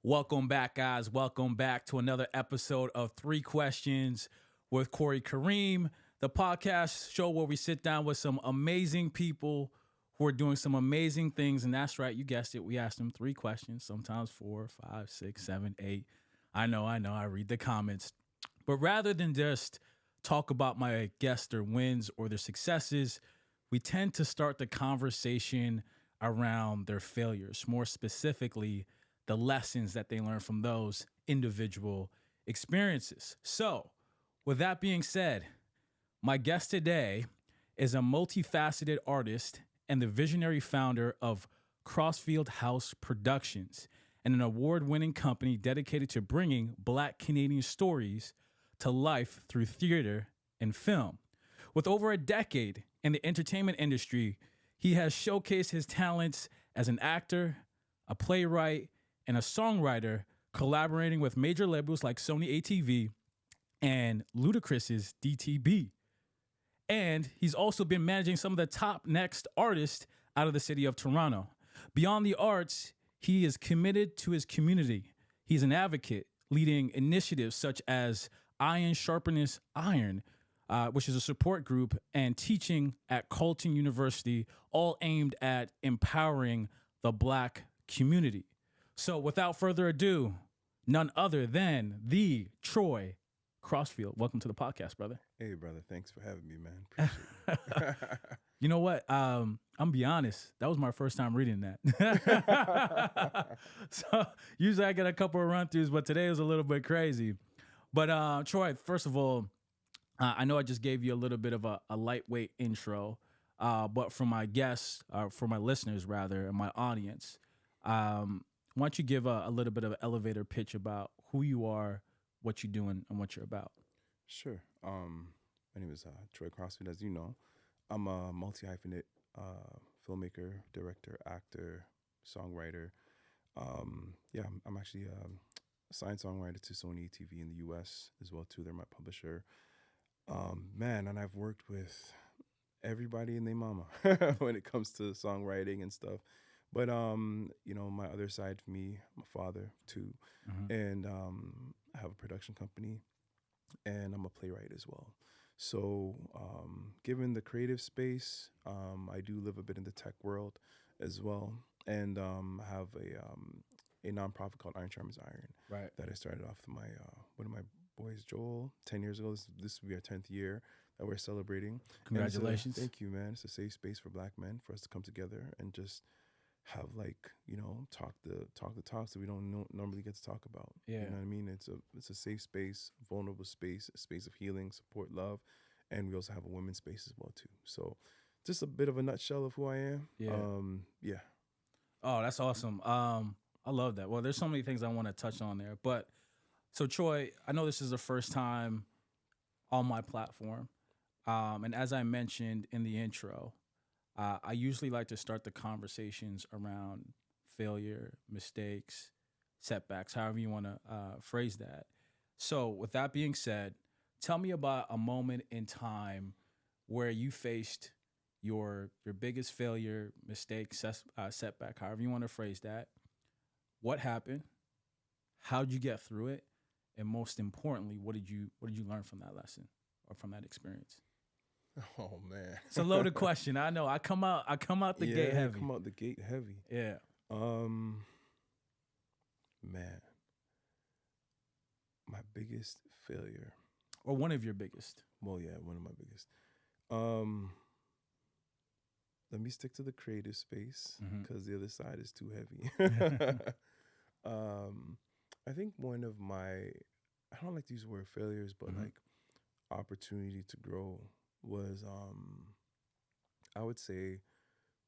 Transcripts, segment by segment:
Welcome back, guys. Welcome back to another episode of Three Questions with Corey Kareem, the podcast show where we sit down with some amazing people who are doing some amazing things. And that's right, you guessed it. We asked them 3 questions, sometimes 4, 5, 6, 7, 8. I know. I read the comments. But rather than just talk about my guests, their wins or their successes, we tend to start the conversation around their failures, more specifically, the lessons that they learn from those individual experiences. So, with that being said, my guest today is a multifaceted artist and the visionary founder of Crossfield House Productions, and an award-winning company dedicated to bringing Black Canadian stories to life through theater and film. With over a decade in the entertainment industry, he has showcased his talents as an actor, a playwright, and a songwriter, collaborating with major labels like Sony ATV and Ludacris's DTP. And he's also been managing some of the top next artists out of the city of Toronto. Beyond the arts, he is committed to his community. He's an advocate, leading initiatives such as Iron Sharpeneth Iron, which is a support group, and teaching at Colton University, all aimed at empowering the Black community. So without further ado, none other than the Troy Crossfield. Welcome to the podcast, brother. Hey, brother. Thanks for having me, man. Appreciate it. You know what? I'm be honest. That was my first time reading that. So usually I get a couple of run-throughs, but today was a little bit crazy. But Troy, first of all, I know I just gave you a little bit of a lightweight intro, but for my guests, for my listeners rather, and my audience, why don't you give a little bit of an elevator pitch about who you are, what you're doing, and what you're about? Sure. My name is Troy Crossfield, as you know. I'm a multi-hyphenate filmmaker, director, actor, songwriter. I'm actually a signed songwriter to Sony TV in the U.S. as well, too. They're my publisher. And I've worked with everybody and their mama when it comes to songwriting and stuff. But, my other side for me, I'm a father too, and I have a production company, and I'm a playwright as well. So given the creative space, I do live a bit in the tech world as well, and have a nonprofit called Iron Sharpeneth Iron, Right. that I started off with one of my boys, Joel, 10 years ago. This will be our 10th year that we're celebrating. Congratulations. Thank you, man. It's a safe space for Black men for us to come together and just have talk the talks that we don't normally get to talk about. Yeah. You know what I mean? It's a safe space, vulnerable space, a space of healing, support, love, and we also have a women's space as well too. So just a bit of a nutshell of who I am. Yeah. Oh, that's awesome. I love that. Well, there's so many things I want to touch on there, but so Troy, I know this is the first time on my platform, and as I mentioned in the intro, I usually like to start the conversations around failure, mistakes, setbacks, however you want to phrase that. So with that being said, tell me about a moment in time where you faced your biggest failure, mistake, setback, however you want to phrase that. What happened? How'd you get through it? And most importantly, what did you learn from that lesson or from that experience? Oh man, it's a loaded question. I know. I come out the gate heavy. Come out the gate heavy. Yeah. Man, my biggest failure, or one of your biggest. Well, yeah, one of my biggest. Let me stick to the creative space because the other side is too heavy. I think one of my, I don't like to use the word failures, but like opportunity to grow was, I would say,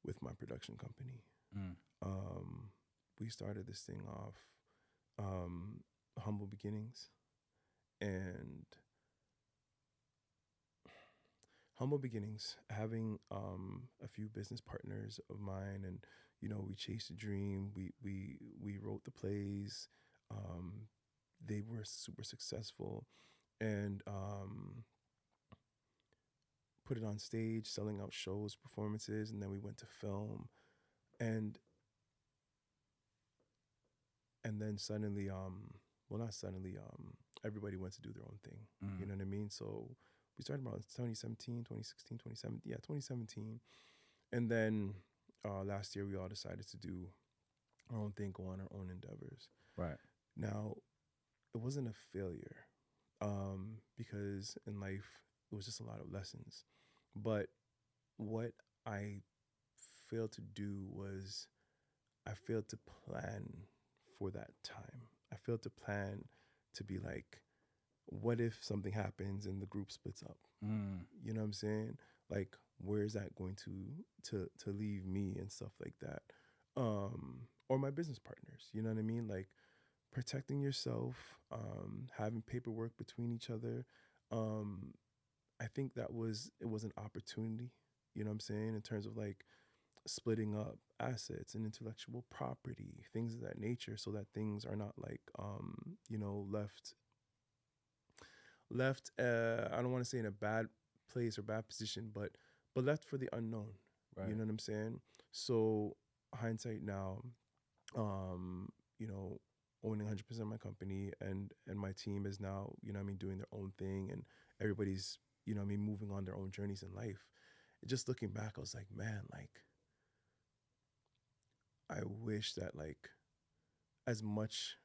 with my production company. We started this thing off humble beginnings, and having a few business partners of mine, and we chased a dream. We wrote the plays. They were super successful, and put it on stage, selling out shows, performances, and then we went to film, and and then suddenly, well, not suddenly, everybody went to do their own thing. You know what I mean? So we started about 2017, 2016, 2017, yeah, 2017. And then last year we all decided to do our own thing, go on our own endeavors. Right. Now, it wasn't a failure, because in life it was just a lot of lessons. But what I failed to do was I failed to plan for that time. I failed to plan to be like, what if something happens and the group splits up? You know what I'm saying? Like, where is that going to leave me and stuff like that? Or my business partners, you know what I mean? Like, protecting yourself, having paperwork between each other. I think it was an opportunity, you know what I'm saying, in terms of like splitting up assets and intellectual property, things of that nature, so that things are not like, left, I don't want to say in a bad place or bad position, but left for the unknown. Right. You know what I'm saying? So hindsight now, owning 100% of my company, and my team is now, doing their own thing, and everybody's, moving on their own journeys in life. Just looking back, I was like, man, like, I wish that, like, as much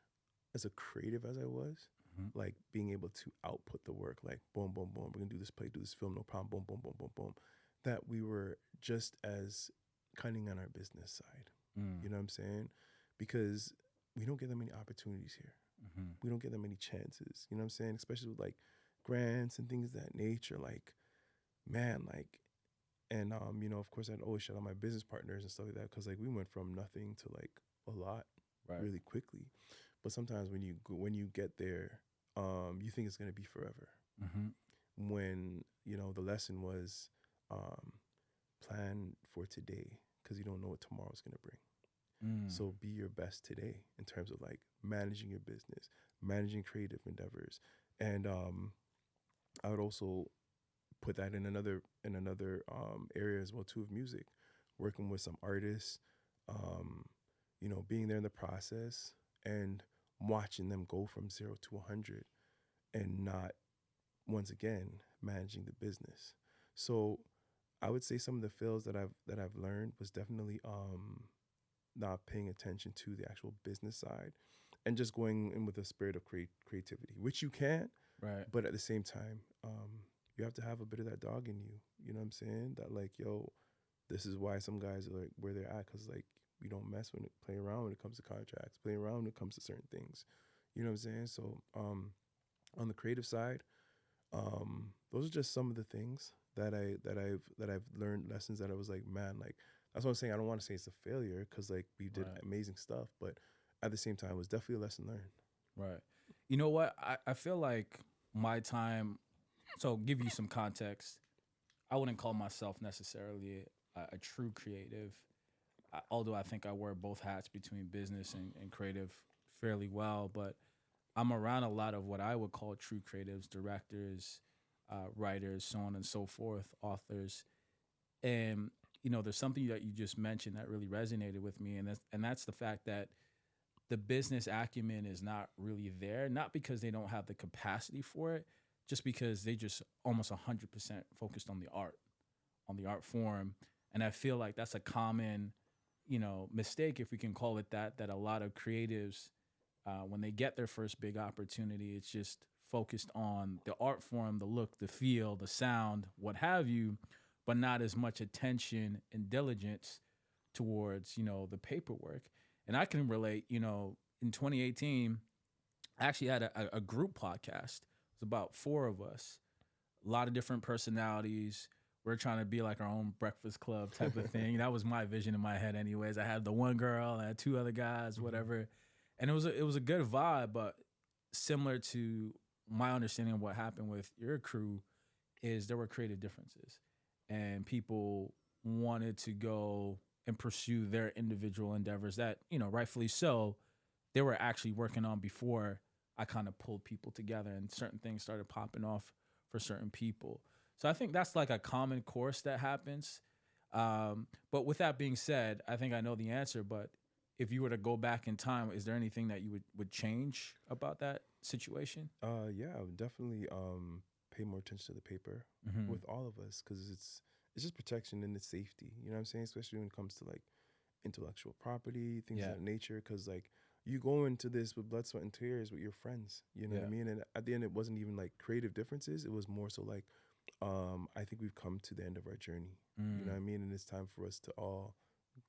as a creative as I was, like, being able to output the work, like, boom, boom, boom, we're gonna do this play, do this film, no problem, boom, boom, boom, boom, boom, that we were just as cunning on our business side. You know what I'm saying? Because we don't get that many opportunities here. We don't get that many chances. You know what I'm saying? Especially with like grants and things of that nature. Like, man, like, and of course, I'd always shout out my business partners and stuff like that, because like we went from nothing to like a lot really quickly. But sometimes when you get there, you think it's gonna be forever. When the lesson was, plan for today, because you don't know what tomorrow's gonna bring. So be your best today in terms of like managing your business, managing creative endeavors. And I would also put that in another area as well too, of music, working with some artists, being there in the process and watching them go from 0 to 100, and not, once again, managing the business. So I would say some of the fails that I've learned was definitely not paying attention to the actual business side, and just going in with a spirit of creativity, which you can, right? But at the same time, you have to have a bit of that dog in you. You know what I'm saying? That like, yo, this is why some guys are like where they're at, because like we don't play around when it comes to contracts, play around when it comes to certain things. You know what I'm saying? So on the creative side, those are just some of the things that I've learned, lessons that I was like, man, like, that's what I'm saying. I don't want to say it's a failure, because like we did amazing stuff, but at the same time, it was definitely a lesson learned. Right. You know what? I feel like my time, so give you some context, I wouldn't call myself necessarily a true creative, although I think I wear both hats between business and creative fairly well, but I'm around a lot of what I would call true creatives, directors, writers, so on and so forth, authors. And there's something that you just mentioned that really resonated with me, and that's the fact that the business acumen is not really there, not because they don't have the capacity for it, just because they just almost 100% focused on the art form. And I feel like that's a common, mistake, if we can call it that a lot of creatives, when they get their first big opportunity, it's just focused on the art form, the look, the feel, the sound, what have you, but not as much attention and diligence towards, the paperwork. And I can relate, in 2018, I actually had a group podcast. It was about 4 of us, a lot of different personalities. We're trying to be like our own Breakfast Club type of thing. That was my vision in my head anyways. I had the one girl, I had 2 other guys, whatever. And it was a good vibe, but similar to my understanding of what happened with your crew is there were creative differences, and people wanted to go and pursue their individual endeavors that, rightfully so, they were actually working on before I kind of pulled people together, and certain things started popping off for certain people. So I think that's like a common course that happens. But with that being said, I think I know the answer, but if you were to go back in time, is there anything that you would change about that situation? Yeah, I would definitely pay more attention to the paper with all of us, because it's just protection and it's safety. You know what I'm saying? Especially when it comes to like intellectual property, things of that nature. Because like you go into this with blood, sweat, and tears with your friends. You know what I mean? And at the end, it wasn't even like creative differences. It was more so like, I think we've come to the end of our journey. You know what I mean? And it's time for us to all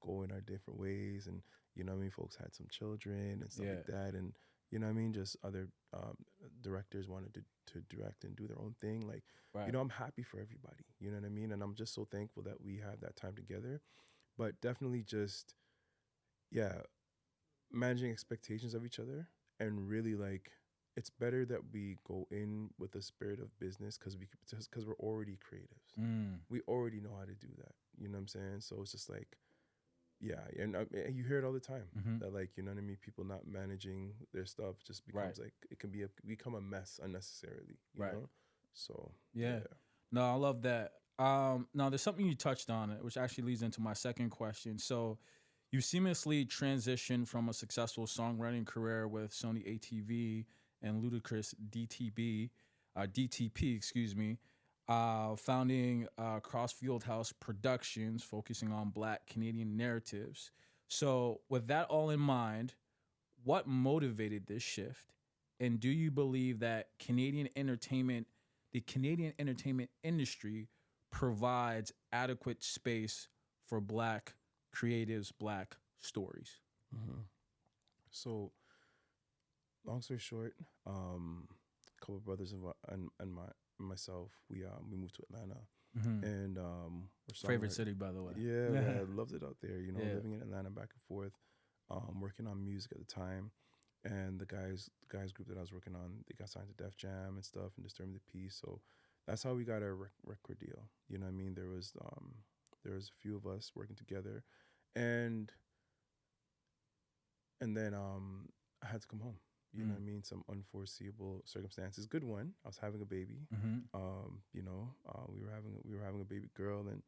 go in our different ways. And you know what I mean? Folks had some children and stuff like that. And you know what I mean? Just other directors wanted to direct and do their own thing. Like, you know, I'm happy for everybody. You know what I mean? And I'm just so thankful that we have that time together. But definitely just, managing expectations of each other, and really like, it's better that we go in with a spirit of business, because we're already creatives. We already know how to do that. You know what I'm saying? So it's just like, and you hear it all the time that, like, you know what I mean, people not managing their stuff just becomes like, it can become a mess unnecessarily. You know? So No, I love that. Now there's something you touched on, which actually leads into my second question. So you seamlessly transitioned from a successful songwriting career with Sony ATV and Ludacris DTP, excuse me, founding Crossfield House Productions, focusing on Black Canadian narratives. So, with that all in mind, what motivated this shift? And do you believe that the Canadian entertainment industry provides adequate space for Black creatives, Black stories? So, long story short, a couple of brothers and myself, we moved to Atlanta, and we're Favorite city, by the way. Yeah, man, I loved it out there. You know, living in Atlanta back and forth, working on music at the time, and the guys group that I was working on, they got signed to Def Jam and stuff, and Disturbing the Peace. So that's how we got our record deal. You know what I mean? There was a few of us working together, and then I had to come home. You know what I mean? Some unforeseeable circumstances. Good one. I was having a baby. You know, we were having a baby girl, and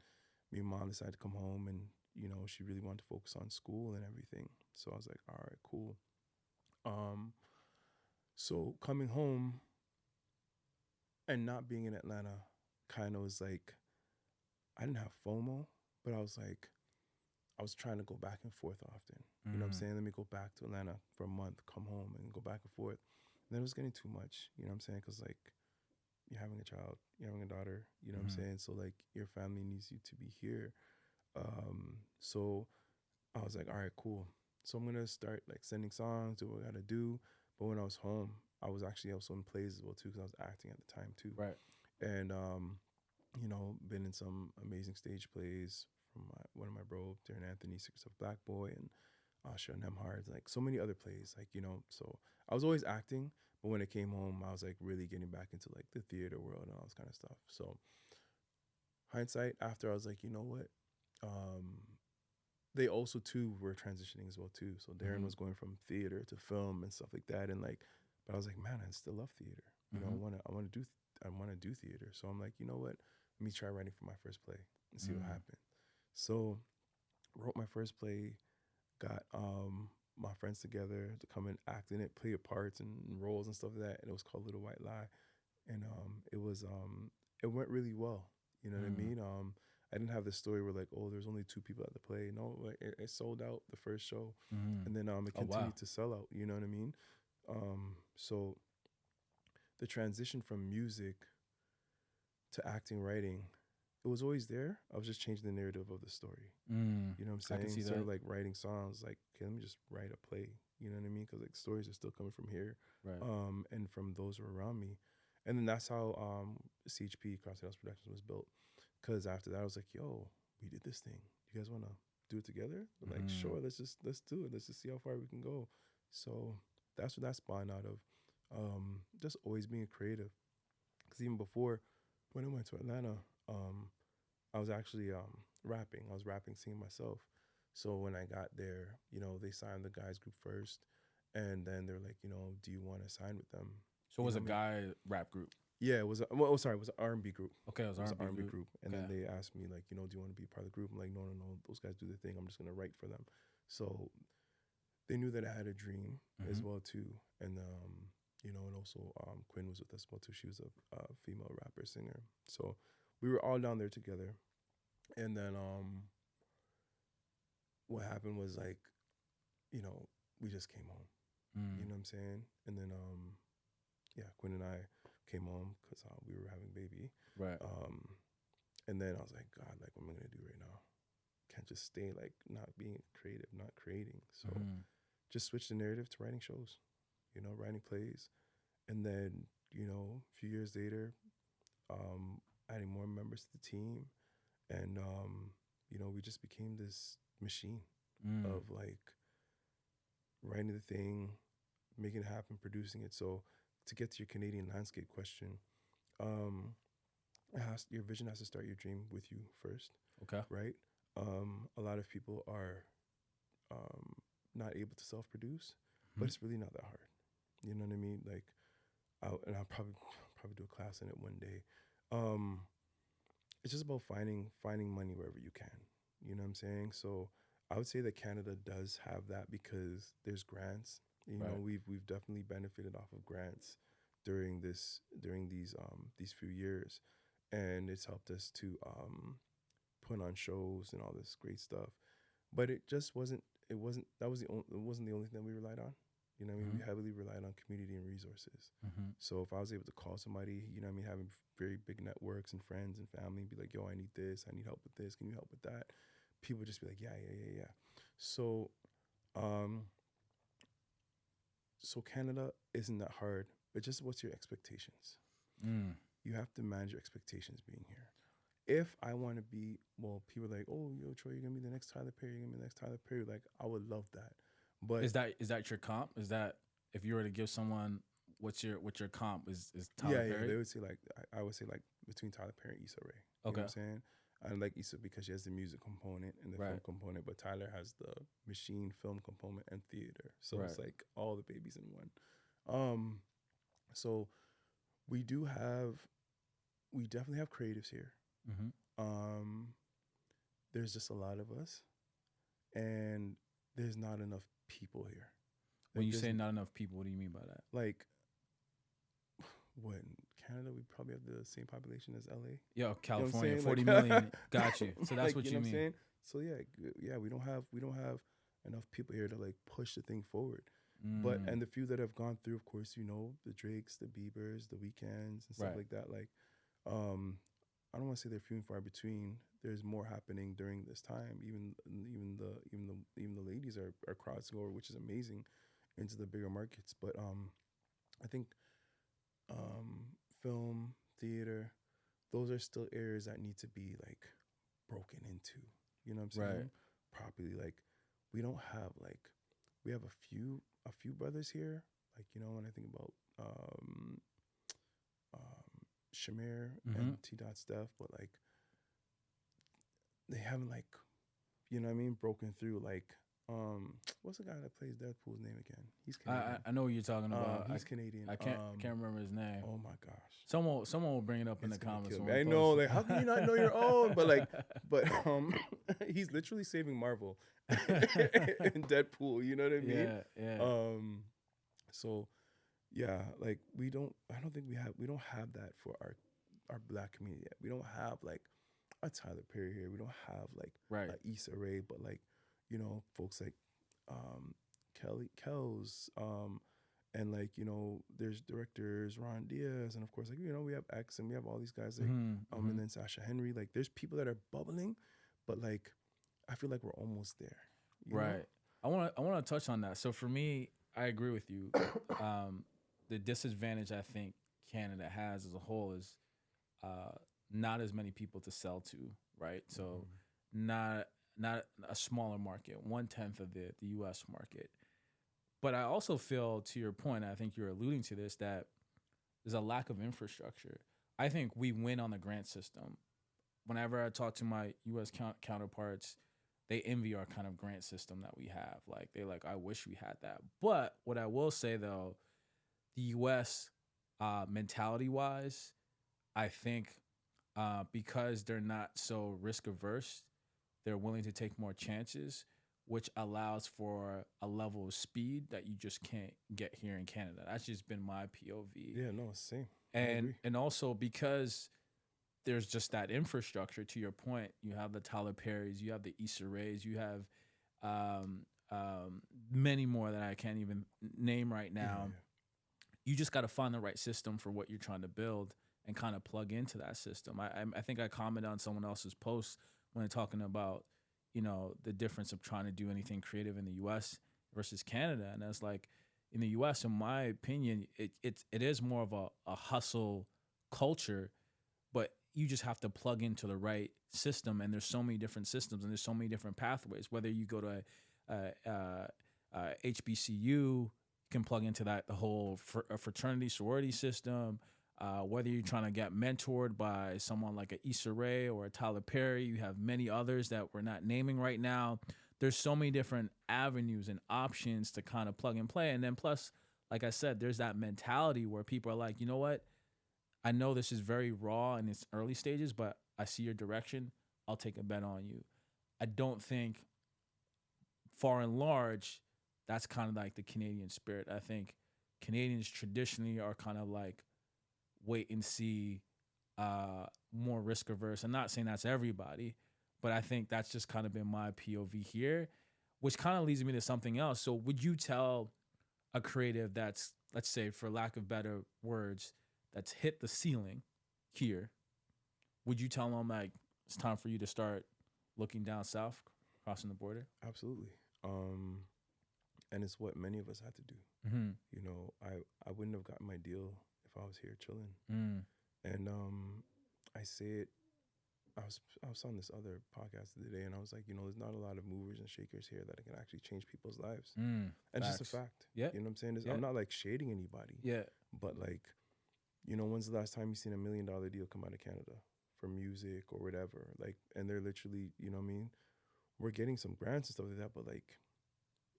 me and mom decided to come home, and you know, she really wanted to focus on school and everything. So I was like, all right, cool. So coming home and not being in Atlanta kind of was like, I didn't have FOMO, but I was like, I was trying to go back and forth often. You know what I'm saying? Let me go back to Atlanta for a month, come home, and go back and forth. And then it was getting too much, you know what I'm saying? Because, like, you're having a child, you're having a daughter, you know what I'm saying? So, like, your family needs you to be here. So I was like, all right, cool. So I'm going to start, like, sending songs, do what I got to do. But when I was home, I was actually also in plays as well, too, because I was acting at the time, too. Right. And, you know, been in some amazing stage plays from one of my bro, Darren Anthony, Secrets of Black Boy, and Sean Nemhard, like so many other plays, like, you know. So I was always acting, but when it came home, I was like really getting back into like the theater world and all this kind of stuff. So hindsight, after, I was like, you know what? They also too were transitioning as well too. So Darren was going from theater to film and stuff like that, and like, but I was like, man, I still love theater. You know, I want to do theater. So I'm like, you know what? Let me try writing for my first play and see what happened. So wrote my first play, got my friends together to come and act in it, play parts and roles and stuff like that, and it was called Little White Lie, and it went really well. You know what I mean? I didn't have this story where like, oh, there's only 2 people at the play. No, like, it sold out the first show, and then it continued to sell out. You know what I mean? So the transition from music to acting, writing, it was always there. I was just changing the narrative of the story. You know what I'm saying? I can see Instead that. of like writing songs, like, okay, let me just write a play. You know what I mean? Because like stories are still coming from here, Right. and from those who are around me. And then that's how CHP, Crossfield House Productions, was built. Because after that, I was like, yo, we did this thing. You guys want to do it together? They're like, sure, let's do it. Let's just see how far we can go. So that's what that spawned out of. Just always being creative. Because even before, when I went to Atlanta, I was actually rapping. I was rapping, singing myself. So when I got there, you know, they signed the guys group first, and then they're like, you know, do you want to sign with them? So it was a guy rap group. Yeah, it was. It was an R&B group. Okay, it was an R&B group. And then they asked me like, you know, do you want to be part of the group? I'm like, no. Those guys do their thing. I'm just gonna write for them. So they knew that I had a dream as Mm-hmm. well too, and you know, and also Quinn was with us as well too. She was a female rapper singer, so we were all down there together. And then what happened was like, you know, we just came home. You Mm. know what I'm saying? And then yeah, Quinn and I came home because we were having baby. Right. And then I was like, God, like, what am I gonna do right now? Can't just stay like not being creative, not creating. So Mm-hmm. just switch the narrative to writing shows, you know, writing plays. And then, you know, a few years later, adding more members to the team. And, you know, we just became this machine Mm. of like writing the thing, making it happen, producing it. So to get to your Canadian landscape question, um, your vision has to start your dream with you first, Okay. right? A lot of people are um, not able to self-produce, but Mm-hmm. it's really not that hard. You know what I mean? Like, I'll probably do a class in it one day. Um, it's just about finding money wherever you can. You know what I'm saying? So I would say that Canada does have that because there's grants. You know, Right. we've definitely benefited off of grants during these few years, and it's helped us to put on shows and all this great stuff. But it just wasn't. It wasn't. That was the only. It wasn't the only thing we relied on. You know what I mean? Mm-hmm. We heavily relied on community and resources. Mm-hmm. So if I was able to call somebody, you know what I mean, having very big networks and friends and family, be like, yo, I need this, I need help with this, can you help with that? People would just be like, yeah. So um so Canada isn't that hard. It's just what's your expectations? Mm. You have to manage your expectations being here. If I want to be, well, people are like, oh, yo, Troy, you're gonna be the next Tyler Perry, you're gonna be the next Tyler Perry. Like, I would love that. But Is that your comp? Is that if you were to give someone what's your comp is Tyler yeah, Perry? they would say like I would say like between Tyler Perry and Issa Rae. You know Okay. what I'm saying? I like Issa because she has the music component and the film Right. component, but Tyler has the machine, film component, and theater. So Right. it's like all the babies in one. Um, so we do have, we definitely have creatives here. Mm-hmm. Um, there's just a lot of us, and there's not enough people here. When Like, you there's say not enough people, what do you mean by that? like what in Canada, we probably have the same population as LA. Yo, California, saying? 40 Like- million. Got you. So that's Like, what you know mean. I'm saying? So yeah, we don't have enough people here to like push the thing forward. But Mm. and the few that have gone through, of course, you know, the Drakes, the Biebers, the Weekends, and stuff Right. like that. Like, I don't want to say they're few and far between. There's more happening during this time. Even the ladies are crossing over, which is amazing, into the bigger markets. But I think film, theater, those are still areas that need to be like broken into. You know what I'm saying? Right. Properly. Like, we don't have like, we have a few brothers here. Like, you know, when I think about Shamir and T Dot Steph, but like they haven't like, you know what I mean, broken through. Like, what's the guy that plays Deadpool's name again? He's Canadian. I know what you're talking about. He's Canadian. I can't remember his name. Oh my gosh. Someone will bring it up in the It's gonna comments. kill when me. we I know, post. like, how can you not know your own? But he's literally saving Marvel in Deadpool. You know what I mean? Yeah. So yeah, like I don't think we don't have that for our black community yet. We don't have like a Tyler Perry here. We don't have like Right. a Issa Rae, but like, you know, folks like Kells, and like, you know, there's directors Ron Diaz, and of course, like, you know, we have X and we have all these guys like and then Sasha Henry. Like, there's people that are bubbling, but like I feel like we're almost there. You Right. know? I want to touch on that. So for me, I agree with you. The disadvantage I think Canada has as a whole is not as many people to sell to, right? So not a smaller market, 1/10 of the U.S. market. But I also feel, to your point, I think you're alluding to this, that there's a lack of infrastructure. I think we win on the grant system. Whenever I talk to my U.S. counterparts, they envy our kind of grant system that we have. Like, they're like, I wish we had that. But what I will say, though, the U.S. Mentality-wise, I think because they're not so risk-averse, they're willing to take more chances. which allows for a level of speed that you just can't get here in Canada. That's just been my POV. Yeah, no, same. I And agree. and also because there's just that infrastructure. To your point, you have the Tyler Perrys, you have the Issa Raes, you have um, many more that I can't even name right now. You just got to find the right system for what you're trying to build and kind of plug into that system. I think I commented on someone else's post when they're talking about, you know, the difference of trying to do anything creative in the U.S. versus Canada, and that's like in the U.S. in my opinion, it is more of a hustle culture, but you just have to plug into the right system, and there's so many different systems and there's so many different pathways. Whether you go to HBCU, you can plug into that the whole fraternity sorority system. Whether you're trying to get mentored by someone like a Issa Rae or a Tyler Perry, you have many others that we're not naming right now. There's so many different avenues and options to kind of plug and play. And then plus, like I said, there's that mentality where people are like, you know what? I know this is very raw in its early stages, but I see your direction. I'll take a bet on you. I don't think, far and large, that's kind of like the Canadian spirit. I think Canadians traditionally are kind of like wait and see, more risk averse. I'm not saying that's everybody, but I think that's just kind of been my POV here, which kind of leads me to something else. So would you tell a creative that's, let's say, for lack of better words, that's hit the ceiling here, would you tell them like it's time for you to start looking down south, crossing the border? Absolutely. And it's what many of us had to do. Mm-hmm. You know, I wouldn't have gotten my deal if I was here chilling. Mm. And I say it. I was on this other podcast the other day, and I was like, you know, there's not a lot of movers and shakers here that can actually change people's lives. And it's just a fact. Yeah. You know what I'm saying? Yeah. I'm not like shading anybody. Yeah. But like, you know, when's the last time you seen $1 million deal come out of Canada for music or whatever? Like, and they're literally, you know what I mean? We're getting some grants and stuff like that, but like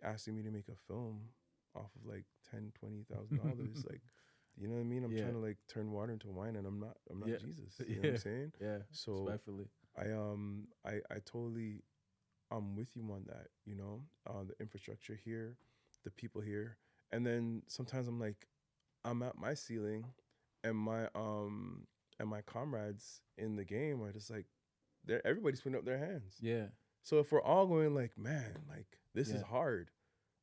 asking me to make a film off of like $10,000-$20,000, like, you know what I mean? I'm trying to like turn water into wine, and I'm not Jesus. You know what I'm saying? Yeah. So Respectfully. I totally, I'm with you on that. You know, the infrastructure here, the people here, and then sometimes I'm like, I'm at my ceiling, and my comrades in the game are just like, everybody's putting up their hands. Yeah. So if we're all going like, man, like this is hard,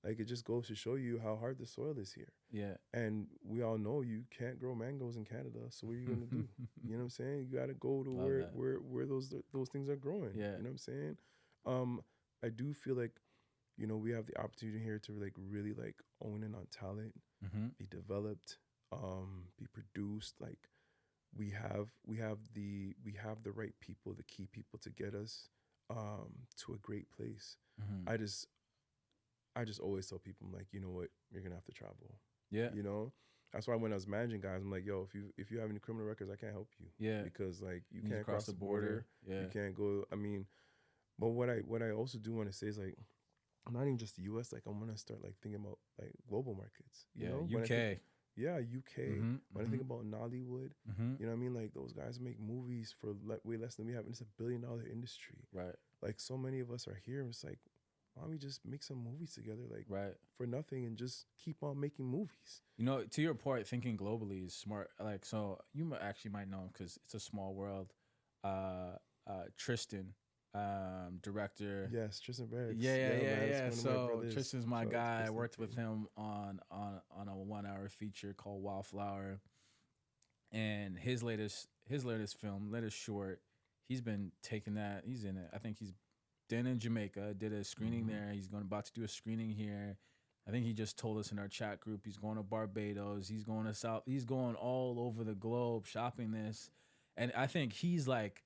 like it just goes to show you how hard the soil is here. Yeah. And we all know you can't grow mangoes in Canada. So what are you gonna do? You know what I'm saying? You gotta go to where those things are growing. Yeah. You know what I'm saying? I do feel like, you know, we have the opportunity here to like really like own in on talent, be developed, be produced. Like we have the right people, the key people to get us to a great place. I just always tell people, I'm like, you know what, you're gonna have to travel. Yeah. You know, that's why when I was managing guys, I'm like, yo, if you have any criminal records, I can't help you. Yeah. Because like you can't cross the border. Yeah. You can't go. I mean, but what I also do want to say is like, I'm not even just the U.S. Like I want to start like thinking about like global markets. You know? UK. UK. When I think about Nollywood, you know what I mean? Like those guys make movies for way less than we have, and it's $1 billion industry. Right. Like so many of us are here, and it's like, why don't we just make some movies together, like for nothing, and just keep on making movies? You know, to your point, thinking globally is smart. Like, so you might know him because it's a small world. Tristan, director. Yes, Tristan Barracks. Yeah. So my Tristan's my guy. I worked with him on a 1 hour feature called Wildflower, and his latest short. He's been taking that. He's in it. I think he's been in Jamaica. Did a screening there. He's about to do a screening here. I think he just told us in our chat group he's going to Barbados. He's going to South. He's going all over the globe shopping this, and I think he's like,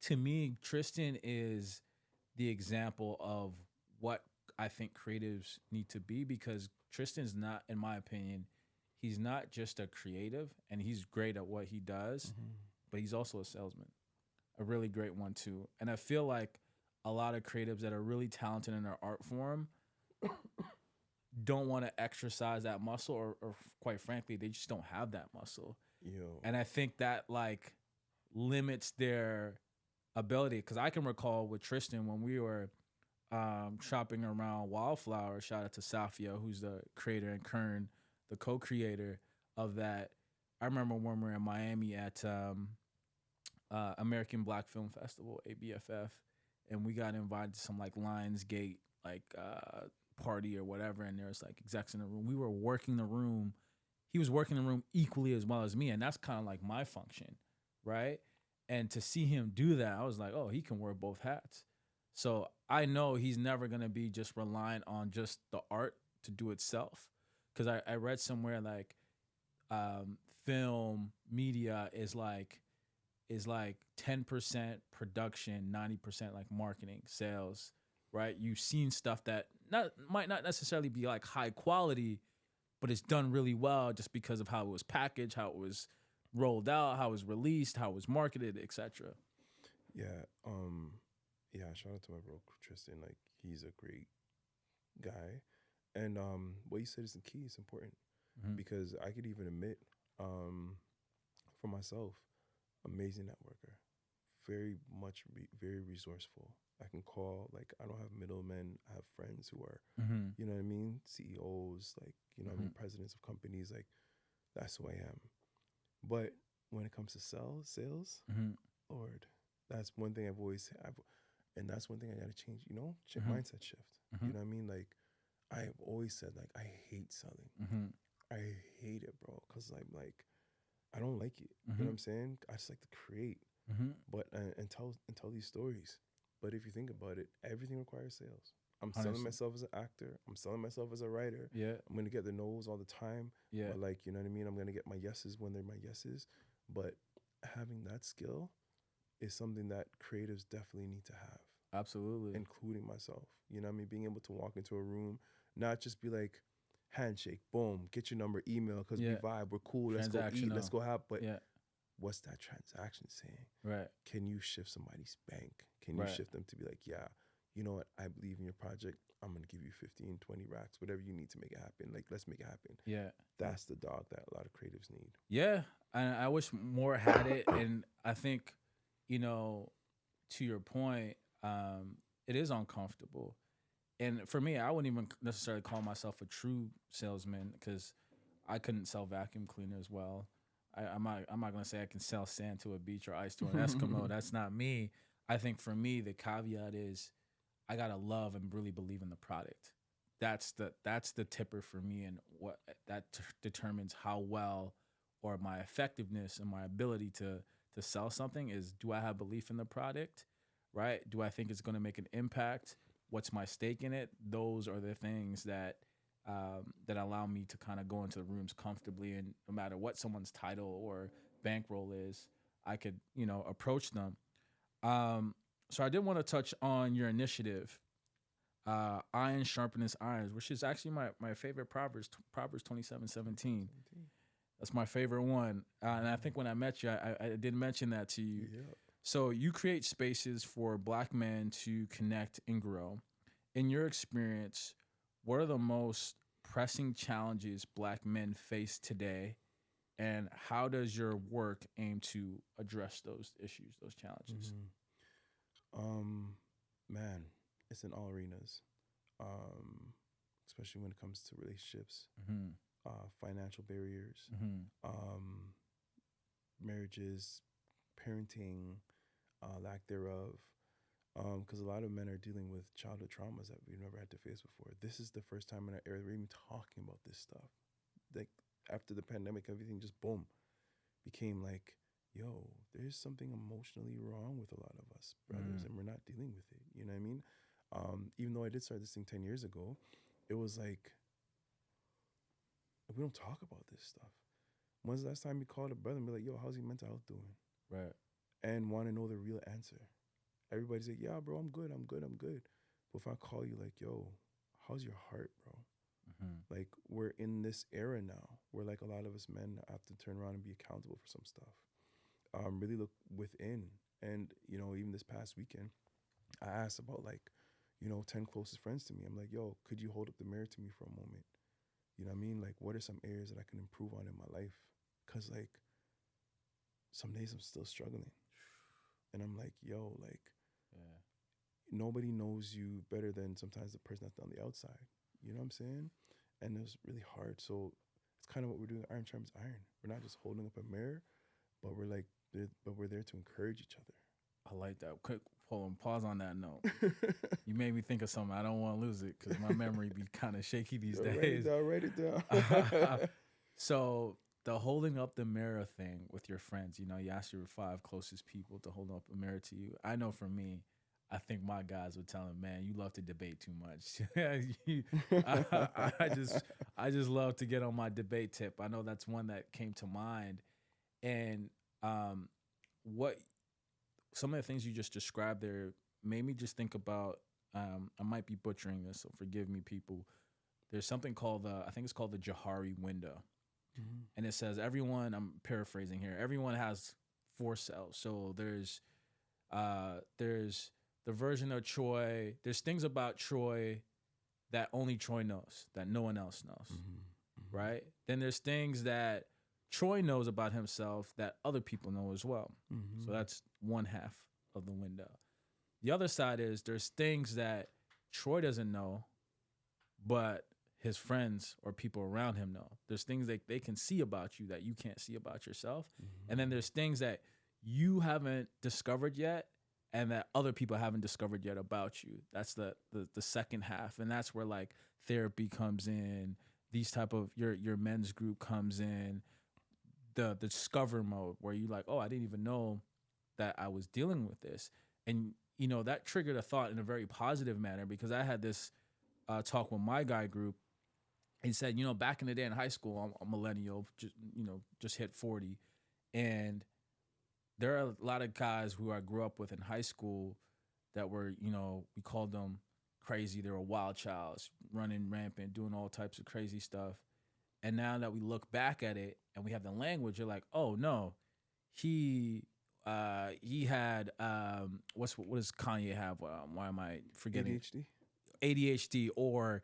to me, Tristan is the example of what I think creatives need to be, because Tristan's not, in my opinion, he's not just a creative, and he's great at what he does, but he's also a salesman, a really great one too. And I feel like a lot of creatives that are really talented in their art form don't want to exercise that muscle, or quite frankly, they just don't have that muscle. And I think that like limits their ability, because I can recall with Tristan when we were shopping around Wildflower. Shout out to Safia, who's the creator, and Kern, the co-creator of that. I remember when we were in Miami at American Black Film Festival, ABFF, and we got invited to some like Lionsgate like party or whatever, and there was like execs in the room. We were working the room. He was working the room equally as well as me, and that's kind of like my function, right? And to see him do that, I was like, oh, he can wear both hats. So I know he's never gonna be just reliant on just the art to do itself, because I read somewhere like film media is like 10% production, 90% like marketing, sales, right? You've seen stuff that might not necessarily be like high quality, but it's done really well just because of how it was packaged, how it was rolled out, how it was released, how it was marketed, etc. Yeah. Yeah, shout out to my bro Tristan. Like, he's a great guy. And what you said is the key. It's important because I could even admit, for myself, amazing networker, very resourceful. I can call, like, I don't have middlemen. I have friends who are, you know what I mean, CEOs, like, you know what I mean, presidents of companies. Like, that's who I am. But when it comes to sales, Lord, that's one thing and that's one thing I got to change. You know, mindset shift. You know what I mean? Like, I have always said, like, I hate selling. I hate it, bro, because I'm like, I don't like it. You know what I'm saying? I just like to create, but and tell these stories. But if you think about it, everything requires sales. I'm selling myself as an actor. I'm selling myself as a writer. Yeah. I'm gonna get the no's all the time. Yeah. But, like, you know what I mean? I'm gonna get my yeses when they're my yeses. But having that skill is something that creatives definitely need to have. Absolutely. Including myself. You know what I mean? Being able to walk into a room, not just be like, handshake, boom, get your number, email, because we vibe, we're cool, let's go eat, let's go have. But what's that transaction saying? Right. Can you shift somebody's bank? Can you shift them to be like, yeah, you know what, I believe in your project. I'm going to give you 15, 20 racks, whatever you need to make it happen. Like, let's make it happen. Yeah. That's the dog that a lot of creatives need. Yeah. And I wish more had it. And I think, you know, to your point, it is uncomfortable. And for me, I wouldn't even necessarily call myself a true salesman because I couldn't sell vacuum cleaners well. I'm not gonna say I can sell sand to a beach or ice to an Eskimo. That's not me. I think for me, the caveat is I gotta love and really believe in the product. That's the tipper for me, and what that determines how well or my effectiveness and my ability to sell something is, do I have belief in the product, right? Do I think it's gonna make an impact? What's my stake in it? Those are the things that that allow me to kind of go into the rooms comfortably, and no matter what someone's title or bankroll is, I could, you know, approach them. So I did want to touch on your initiative, Iron Sharpeneth Irons, which is actually my favorite Proverbs 27:17. That's my favorite one. And I think when I met you, I did mention that to you. Yeah. So you create spaces for Black men to connect and grow. In your experience, what are the most pressing challenges Black men face today, and how does your work aim to address those issues, those challenges? Man, it's in all arenas, especially when it comes to relationships, financial barriers, marriages, parenting, lack thereof. Because a lot of men are dealing with childhood traumas that we've never had to face before. This is the first time in our era we're even talking about this stuff. Like, after the pandemic, everything just boom became like, yo, there's something emotionally wrong with a lot of us brothers, and we're not dealing with it. You know what I mean? Even though I did start this thing 10 years ago, it was like, we don't talk about this stuff. When's the last time you called a brother and be like, yo, how's your mental health doing? Right. And want to know the real answer. Everybody's like, yeah, bro, I'm good. But if I call you like, yo, how's your heart, bro? Like, we're in this era now where, like, a lot of us men have to turn around and be accountable for some stuff. Really look within. And, you know, even this past weekend, I asked about, like, you know, 10 closest friends to me. I'm like, yo, could you hold up the mirror to me for a moment? You know what I mean? Like, what are some areas that I can improve on in my life? Because, like, some days I'm still struggling. And I'm like, yo, like, nobody knows you better than sometimes the person that's on the outside. You know what I'm saying? And it was really hard. So it's kind of what we're doing. Iron sharpens iron. We're not just holding up a mirror, but we're there to encourage each other. I like that. Quick, pause on that note. You made me think of something. I don't want to lose it because my memory be kind of shaky these days. Write it down. So the holding up the mirror thing with your friends, you know, you ask your 5 closest people to hold up a mirror to you. I know for me, I think my guys would tell him, man, you love to debate too much. I just love to get on my debate tip. I know that's one that came to mind. And what some of the things you just described there made me just think about, I might be butchering this, so forgive me, people. There's something called, I think it's called the Johari window. Mm-hmm. And it says everyone, I'm paraphrasing here, everyone has 4 selves. So there's the version of Troy. There's things about Troy that only Troy knows, that no one else knows, mm-hmm. right? Then there's things that Troy knows about himself that other people know as well. Mm-hmm. So that's one half of the window. The other side is there's things that Troy doesn't know, but his friends or people around him know. There's things that they can see about you that you can't see about yourself. Mm-hmm. And then there's things that you haven't discovered yet and that other people haven't discovered yet about you. That's the second half. And that's where like therapy comes in, these type of your men's group comes in, the discover mode where you like, oh, I didn't even know that I was dealing with this. And, you know, that triggered a thought in a very positive manner because I had this talk with my guy group. He said, you know, back in the day in high school, I'm a millennial, just hit 40. And there are a lot of guys who I grew up with in high school that were, you know, we called them crazy. They were wild childs, running rampant, doing all types of crazy stuff. And now that we look back at it and we have the language, you're like, oh no, he had what does Kanye have? Why am I forgetting? ADHD, or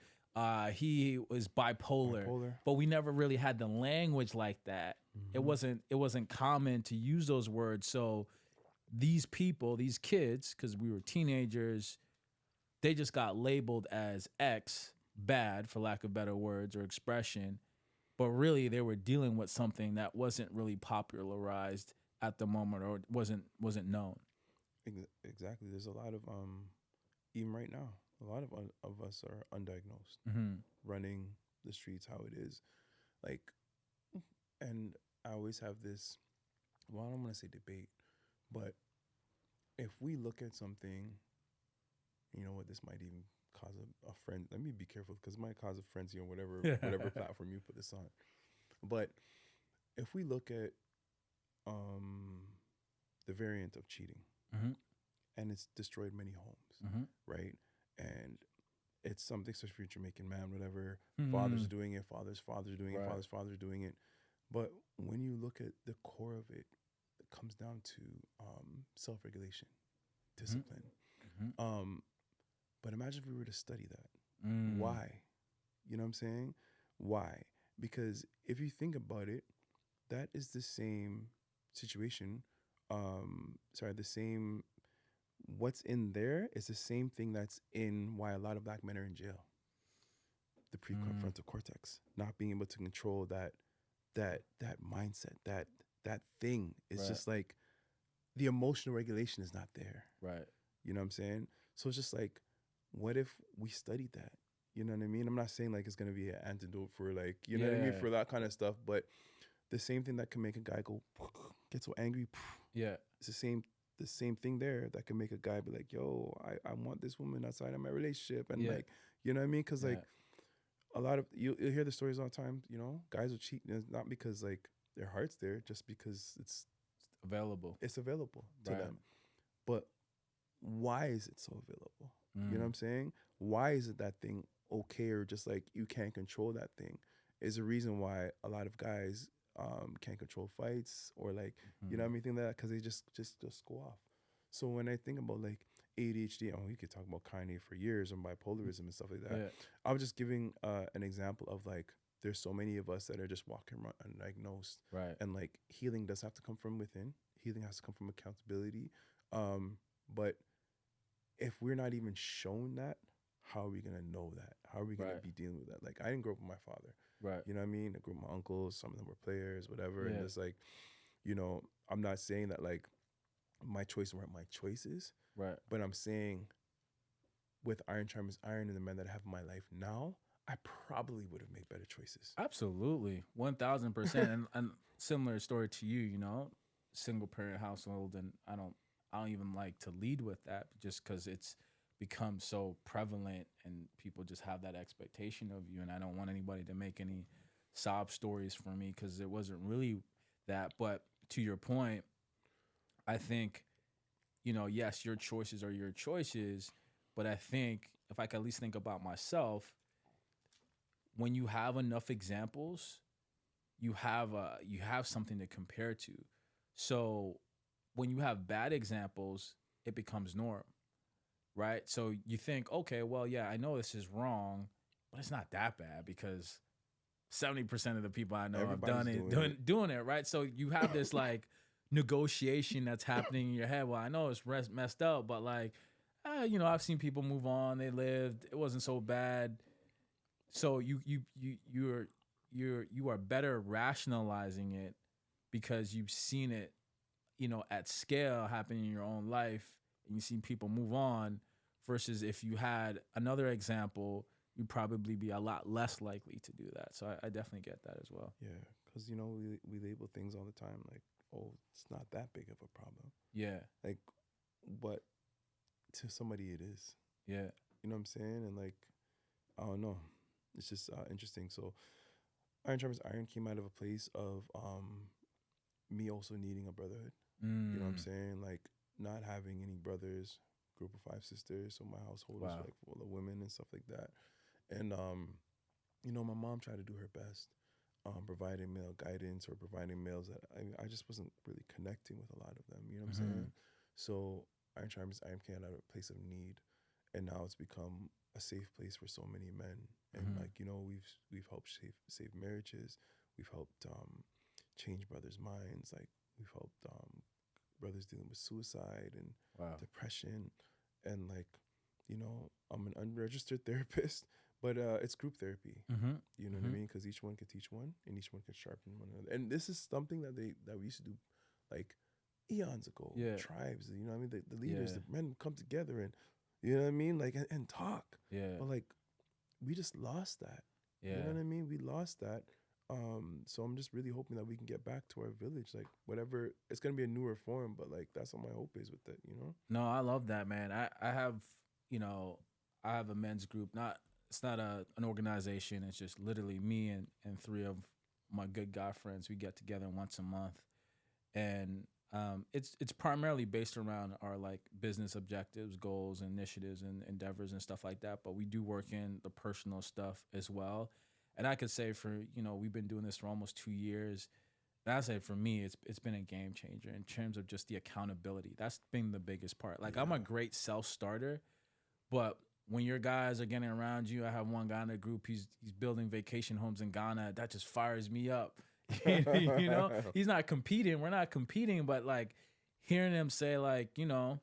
he was bipolar. But we never really had the language like that. Mm-hmm. It wasn't common to use those words. So these people, these kids, because we were teenagers, they just got labeled as X, bad, for lack of better words or expression. But really, they were dealing with something that wasn't really popularized at the moment or wasn't known. Exactly. There's a lot of, even right now, a lot of us are undiagnosed, mm-hmm. running the streets how it is. Like, and I always have this, well, I don't want to say debate, but if we look at something, you know what, this might even cause a friend. Let me be careful because it might cause a frenzy on whatever platform you put this on. But if we look at the variant of cheating, mm-hmm. and it's destroyed many homes, mm-hmm. right? And it's something, especially for Jamaican man, whatever. Mm-hmm. Fathers doing it, fathers doing it, fathers doing it. But when you look at the core of it, it comes down to self-regulation, discipline. Mm-hmm. But imagine if we were to study that. Mm. Why? You know what I'm saying? Why? Because if you think about it, that is the same situation. The same, what's in there is the same thing that's in why a lot of black men are in jail. The prefrontal cortex, not being able to control that mindset, that thing. It's just like the emotional regulation is not there. Right. You know what I'm saying? So it's just like, what if we studied that? You know what I mean? I'm not saying like it's going to be an antidote for like, you know what I mean? For that kind of stuff. But the same thing that can make a guy go, get so angry. Yeah. It's the same thing there that can make a guy be like, yo, I want this woman outside of my relationship. And like, you know what I mean? Because like a lot of, you'll hear the stories all the time, you know, guys will cheat. Not because like their heart's there, just because it's available. It's available to them. But why is it so available? You know what I'm saying? Why is it that thing okay, or just like you can't control that thing? Is a reason why a lot of guys can't control fights or like, you know what I mean? Think that because they just go off. So when I think about like ADHD, we could talk about Kanye for years and bipolarism and stuff like that. Yeah. I was just giving an example of like, there's so many of us that are just walking around undiagnosed. Right. And like healing does have to come from within. Healing has to come from accountability. But if we're not even shown that, how are we gonna know that? How are we gonna Right. be dealing with that? Like, I didn't grow up with my father. Right. You know what I mean? I grew up with my uncles. Some of them were players, whatever. Yeah. And it's like, you know, I'm not saying that like my choices weren't my choices, Right. but I'm saying with iron sharpens iron and the men that I have in my life now, I probably would have made better choices. Absolutely. 1000%. And similar story to you, you know, single parent household. And I don't even like to lead with that just because it's become so prevalent and people just have that expectation of you. And I don't want anybody to make any sob stories for me because it wasn't really that. But to your point, I think, you know, yes, your choices are your choices. But I think if I could at least think about myself, when you have enough examples, you have something to compare to. So when you have bad examples, it becomes norm, right? So you think, okay, well, yeah, I know this is wrong, but it's not that bad because 70% of the people I know have done Everybody's it, doing it, right? So you have this like negotiation that's happening in your head. Well, I know it's messed up, but like, you know, I've seen people move on. They lived. It wasn't so bad. So you are better rationalizing it because you've seen it, you know, at scale happen in your own life, and you've seen people move on. Versus if you had another example, you'd probably be a lot less likely to do that. So I definitely get that as well. Yeah, because you know we label things all the time like, oh, it's not that big of a problem. Yeah, Like, but to somebody it is. yeah, You know what I'm saying? And like, I don't know. It's just interesting. So, Iron Sharpens Iron came out of a place of me also needing a brotherhood. You know what I'm saying? Like, not having any brothers, group of 5 sisters. So my household was Wow. like full of women and stuff like that. And you know, my mom tried to do her best, providing male guidance or providing males that I just wasn't really connecting with a lot of them. You know what I'm saying? So Iron Sharpens Iron came out of a place of need, and now it's become a safe place for so many men. And like, you know, we've helped save marriages. We've helped change brothers' minds. Like, we've helped brothers dealing with suicide and Wow. depression. And like, you know, I'm an unregistered therapist, but it's group therapy. You know what I mean? Because each one can teach one, and each one can sharpen one another. And this is something that we used to do, like eons ago. Yeah. Tribes, you know what I mean? The leaders, Yeah. the men would come together and, you know what I mean? Like, and talk. Yeah. But like, we just lost that. Yeah. You know what I mean? We lost that. So I'm just really hoping that we can get back to our village. Like, whatever, it's gonna be a newer form, but like that's what my hope is with it, you know? No, I love that, man. I have, you know, I have a men's group. It's not an organization. It's just literally me and 3 of my good guy friends. We get together once a month, and it's primarily based around our like business objectives, goals, initiatives, and endeavors and stuff like that. But we do work in the personal stuff as well. And I could say we've been doing this for almost 2 years. And I say for me, it's been a game changer in terms of just the accountability. That's been the biggest part. Like, I'm a great self starter, but when your guys are getting around you, I have one guy in the group. He's building vacation homes in Ghana. That just fires me up. You know, he's not competing. We're not competing, but like hearing him say like, you know,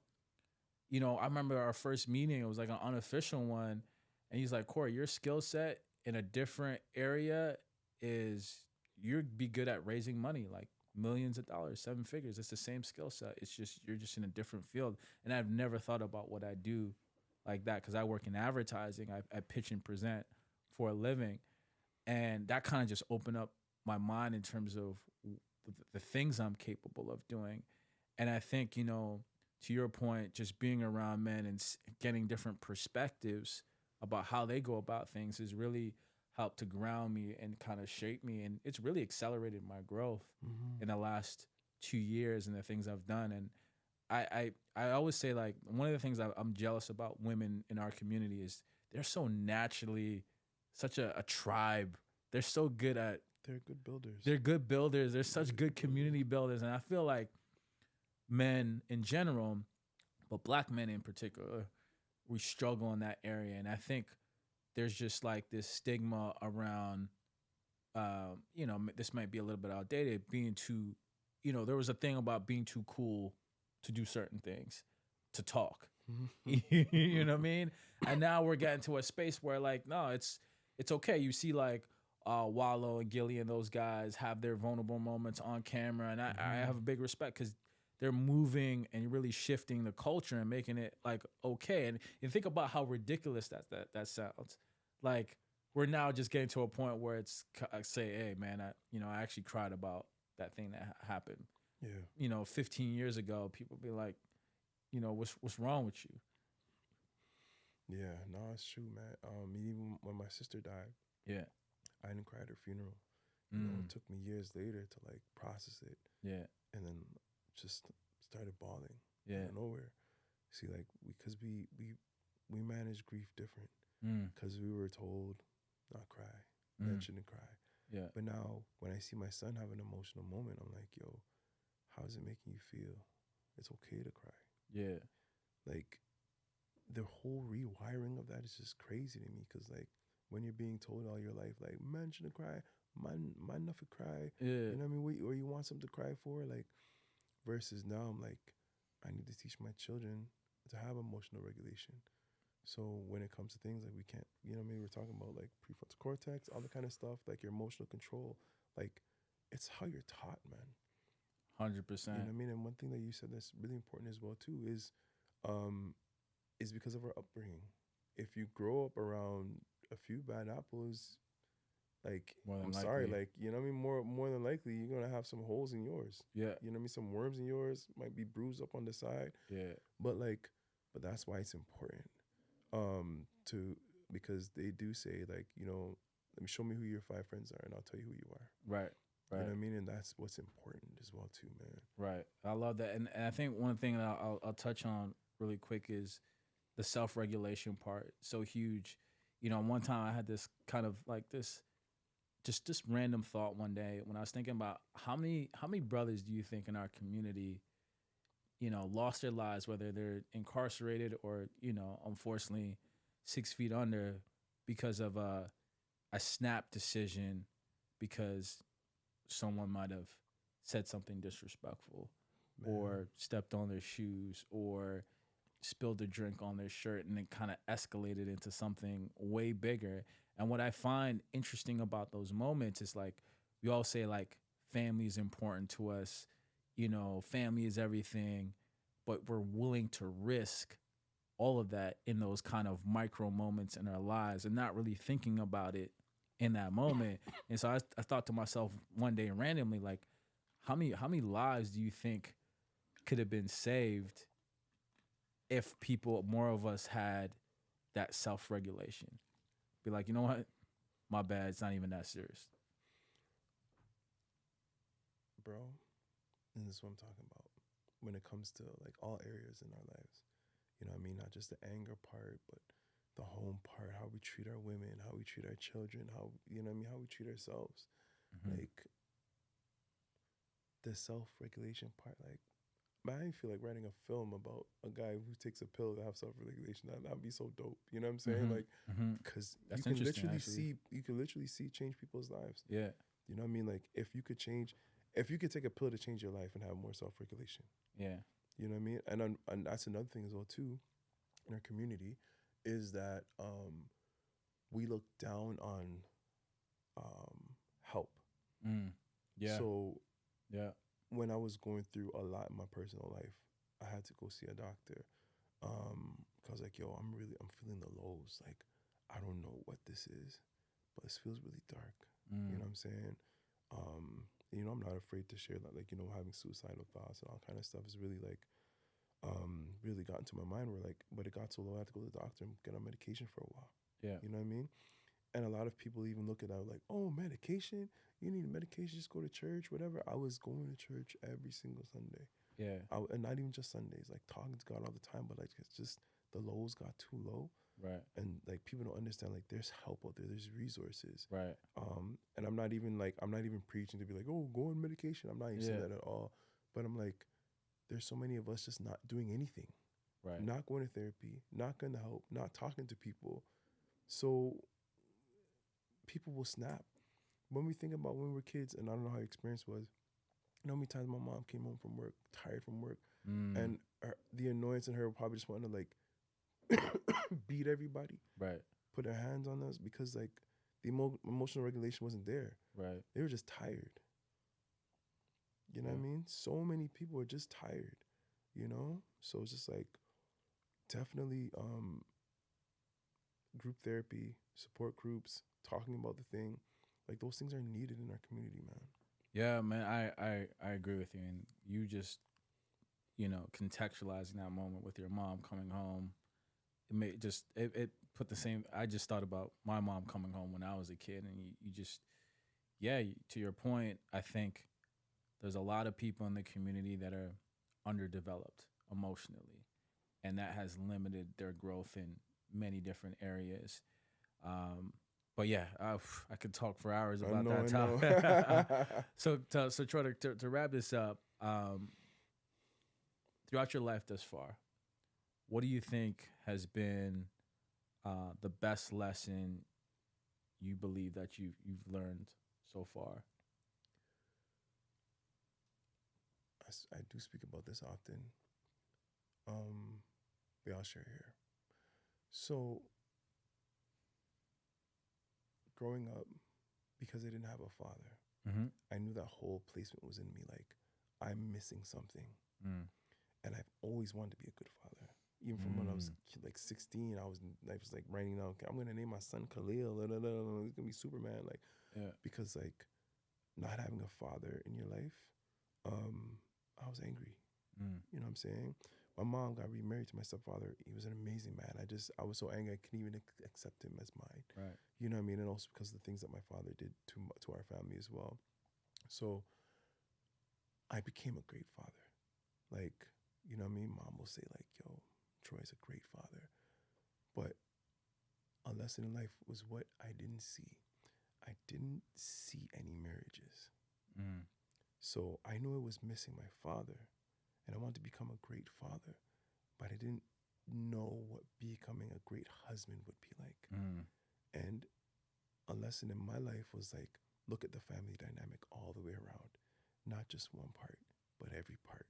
I remember our first meeting. It was like an unofficial one, and he's like, Corey, your skill set in a different area is you'd be good at raising money, like millions of dollars, 7 figures. It's the same skill set. It's just you're just in a different field. And I've never thought about what I do like that because I work in advertising. I pitch and present for a living, and that kind of just opened up my mind in terms of the things I'm capable of doing. And I think, you know, to your point, just being around men and getting different perspectives about how they go about things has really helped to ground me and kind of shape me. And it's really accelerated my growth in the last 2 years and the things I've done. And I always say, like, one of the things I'm jealous about women in our community is they're so naturally such a tribe. They're so good at They're good builders. They're good builders. They're such good community builders. And I feel like men in general, but Black men in particular, we struggle in that area. And I think there's just like this stigma around, you know, this might be a little bit outdated, being too, you know, there was a thing about being too cool to do certain things, to talk. You know what I mean? And now we're getting to a space where like, no, it's okay. You see like Wallow and Gilly and those guys have their vulnerable moments on camera, and I have a big respect because they're moving and really shifting the culture and making it like okay. And you think about how ridiculous that sounds. Like we're now just getting to a point where it's I say, hey man, I actually cried about that thing that happened. Yeah. 15 years ago, people be like, what's wrong with you? Yeah, no, it's true, man. Even when my sister died, Yeah. I didn't cry at her funeral. It took me years later to like process it. Yeah. And then just started bawling Yeah. out of nowhere. See, like because we manage grief different because we were told not cry, men shouldn't cry. Yeah. But now when I see my son have an emotional moment, I'm like, yo, how is it making you feel? It's okay to cry. Yeah. Like the whole rewiring of that is just crazy to me because like when you're being told all your life, like man shouldn't cry, man nothing cry. Yeah. You know what I mean? Or you want something to cry for, like versus now I'm like, I need to teach my children to have emotional regulation. So when it comes to things like we can't, you know what I mean? We're talking about like prefrontal cortex, all the kind of stuff, like your emotional control, like it's how you're taught, man. 100%. You know what I mean? And one thing that you said that's really important as well too is because of our upbringing. If you grow up around a few bad apples, like I'm sorry, like you know what I mean, more than likely you're gonna have some holes in yours. Yeah. You know what I mean, some worms in yours, might be bruised up on the side. Yeah. But that's why it's important. To because they do say like, let me show me who your 5 friends are and I'll tell you who you are. Right. You know what I mean? And that's what's important as well too, man. Right. I love that. And I think one thing that I'll touch on really quick is the self-regulation part. So huge. One time I had this kind of like this random thought one day when I was thinking about how many brothers do you think in our community, lost their lives, whether they're incarcerated or, unfortunately 6 feet under because of a snap decision because someone might have said something disrespectful, man, or stepped on their shoes or spilled a drink on their shirt, and it kind of escalated into something way bigger. And what I find interesting about those moments is like we all say like family is important to us, family is everything, but we're willing to risk all of that in those kind of micro moments in our lives and not really thinking about it in that moment. And so I thought to myself one day randomly, like, how many lives do you think could have been saved if more of us had that self-regulation? Be like, you know what? My bad. It's not even that serious. Bro, and this is what I'm talking about. When it comes to like all areas in our lives, you know what I mean? Not just the anger part, but the home part, how we treat our women, how we treat our children, how, you know what I mean? How we treat ourselves. Like the self-regulation part, like, man, I feel like writing a film about a guy who takes a pill to have self-regulation. That'd be so dope. You know what I'm saying? Like, because you can literally see change people's lives. Yeah. You know what I mean? Like, if you could take a pill to change your life and have more self-regulation. Yeah. You know what I mean? And that's another thing as well too, in our community, is that we look down on help. Yeah. So yeah, when I was going through a lot in my personal life, I had to go see a doctor. Cause like, yo, I'm feeling the lows. Like, I don't know what this is, but it feels really dark. You know what I'm saying? I'm not afraid to share that, like, having suicidal thoughts and all kind of stuff is really like, really got into my mind where like, but it got so low I had to go to the doctor and get on medication for a while. Yeah. You know what I mean? And a lot of people even look at that like, oh, medication? You need medication, just go to church, whatever. I was going to church every single Sunday. Yeah. And not even just Sundays, like talking to God all the time, but like it's just the lows got too low. Right. And like people don't understand, like there's help out there, there's resources. Right. And I'm not even preaching to be like, oh, go on medication. I'm not even saying that at all. But I'm like, there's so many of us just not doing anything. Right. Not going to therapy, not going to help, not talking to people. So people will snap. When we think about when we were kids, and I don't know how your experience was, how many times my mom came home from work, tired from work, and the annoyance in her probably just wanted to like beat everybody, Right. put their hands on us, because like the emotional regulation wasn't there. Right. They were just tired. You know what I mean? So many people are just tired, you know? So it's just like definitely group therapy, support groups, talking about the thing. Like those things are needed in our community, man. Yeah, man, I agree with you. And you just, contextualizing that moment with your mom coming home, it put the same. I just thought about my mom coming home when I was a kid, and you just, to your point, I think there's a lot of people in the community that are underdeveloped emotionally, and that has limited their growth in many different areas. But yeah, I could talk for hours about that topic. So try to wrap this up. Throughout your life thus far, what do you think has been the best lesson you believe that you've learned so far? I do speak about this often. But I'll share here. So growing up, because I didn't have a father, I knew that whole placement was in me. Like, I'm missing something. And I've always wanted to be a good father. Even from when I was like 16, I was like writing down, okay, I'm gonna name my son Khalil. He's gonna be Superman. Like, because like not having a father in your life, I was angry. You know what I'm saying? My mom got remarried to my stepfather. He was an amazing man. I was so angry I couldn't even accept him as mine. Right. You know what I mean? And also because of the things that my father did to our family as well. So I became a great father. Like, you know what I mean? Mom will say like, yo, Troy's a great father. But a lesson in life was what I didn't see. I didn't see any marriages. So I knew I was missing my father, and I wanted to become a great father, but I didn't know what becoming a great husband would be like. And a lesson in my life was like, look at the family dynamic all the way around, not just one part, but every part.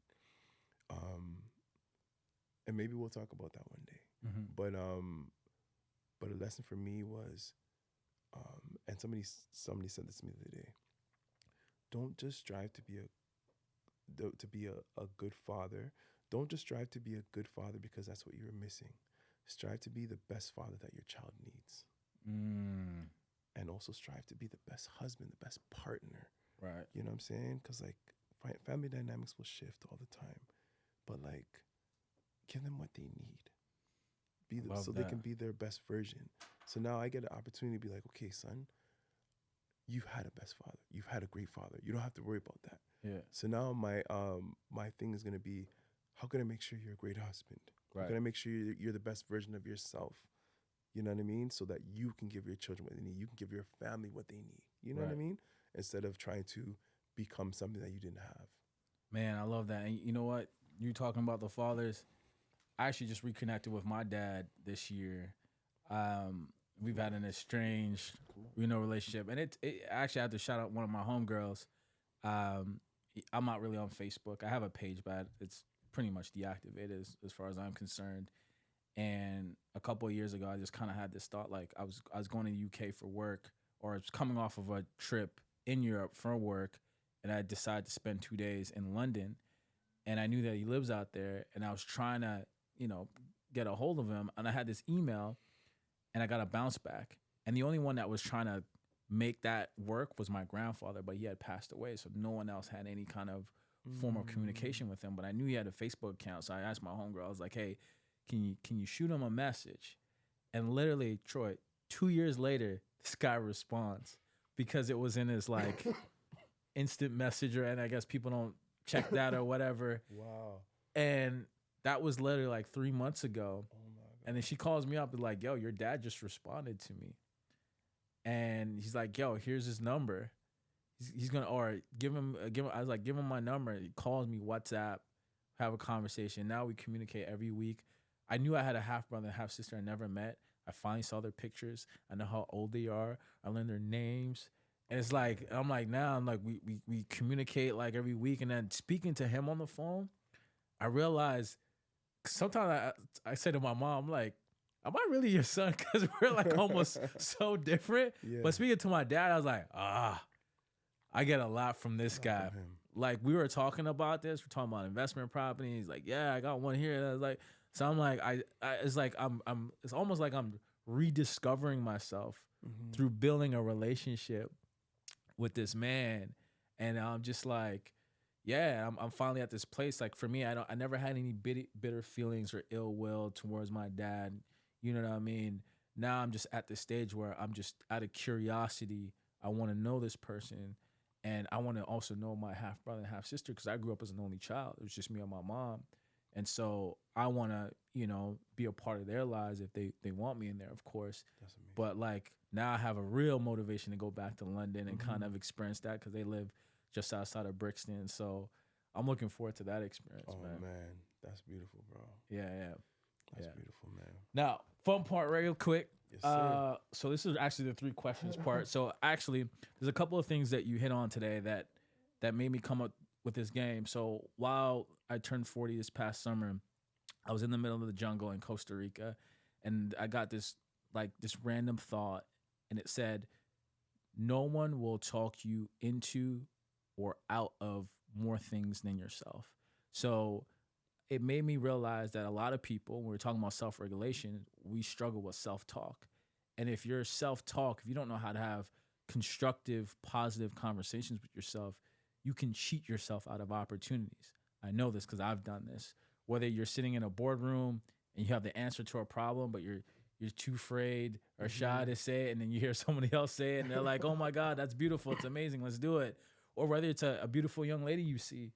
And maybe we'll talk about that one day. But a lesson for me was, and somebody said this to me the other day. Don't just strive to be a good father. Don't just strive to be a good father because that's what you're missing. Strive to be the best father that your child needs. And also strive to be the best husband, the best partner. Right. You know what I'm saying? Because like family dynamics will shift all the time. But like, give them what they need. They can be their best version. So now I get an opportunity to be like, okay, son, you've had a best father. You've had a great father. You don't have to worry about that. Yeah. So now my thing is gonna be, how can I make sure you're a great husband? Right. How can I make sure you're the best version of yourself? You know what I mean? So that you can give your children what they need. You can give your family what they need. You know what I mean? Instead of trying to become something that you didn't have. Man, I love that. And you know what? You talking about the fathers. I actually just reconnected with my dad this year. We've had an estranged, relationship, and it actually I have to shout out one of my homegirls. I'm not really on Facebook. I have a page, but it's pretty much deactivated as far as I'm concerned. And a couple of years ago, I just kind of had this thought, like I was going to the UK for work, or I was coming off of a trip in Europe for work, and I decided to spend 2 days in London, and I knew that he lives out there, and I was trying to, get a hold of him, and I had this email, and I got a bounce back, and the only one that was trying to make that work was my grandfather, but he had passed away, so no one else had any kind of form of communication with him. But I knew he had a Facebook account, so I asked my homegirl, I was like, hey, can you shoot him a message? And literally, Troy, 2 years later, this guy responds, because it was in his like instant messenger, and I guess people don't check that or whatever. Wow. And that was literally like 3 months ago. Oh my God. And then she calls me up and like, yo, your dad just responded to me. And he's like, yo, here's his number. He's gonna, or give him. I was like, give him my number. He calls me, WhatsApp, have a conversation. Now we communicate every week. I knew I had a half brother and half sister I never met. I finally saw their pictures. I know how old they are. I learned their names. And it's like, I'm like, we communicate like every week. And then speaking to him on the phone, I realized sometimes I say to my mom, like, am I really your son? Because we're like almost so different. Yeah. But speaking to my dad, I was like, I get a lot from this Not guy. from him. Like we were talking about this. We're talking about investment property. He's like, yeah, I got one here. And I was like, so I'm like, it's like it's almost like I'm rediscovering myself Mm-hmm. through building a relationship with this man, and I'm just like, yeah, I'm finally at this place. Like for me, I never had any bitter feelings or ill will towards my dad. You know what I mean? Now I'm just at the stage where I'm just out of curiosity. I want to know this person, and I want to also know my half brother and half sister because I grew up as an only child. It was just me and my mom, and so I want to, be a part of their lives if they want me in there, of course. That's amazing. But like now I have a real motivation to go back to London and kind of experience that because they live just outside of Brixton. So I'm looking forward to that experience, Oh man. man, that's beautiful, bro. Yeah. That's Yeah. beautiful, man. Now, fun part real quick. Yes, sir. So this is actually the 3 questions part. So actually, there's a couple of things that you hit on today that made me come up with this game. So while I turned 40 this past summer, I was in the middle of the jungle in Costa Rica, and I got this random thought, and it said, "No one will talk you into or out of more things than yourself." So it made me realize that a lot of people, when we're talking about self-regulation, we struggle with self-talk. And if your self-talk, if you don't know how to have constructive, positive conversations with yourself, you can cheat yourself out of opportunities. I know this because I've done this. Whether you're sitting in a boardroom and you have the answer to a problem, but you're too afraid or shy to say it, and then you hear somebody else say it, and they're like, "Oh my God, that's beautiful! It's amazing! Let's do it." Or whether it's a beautiful young lady you see,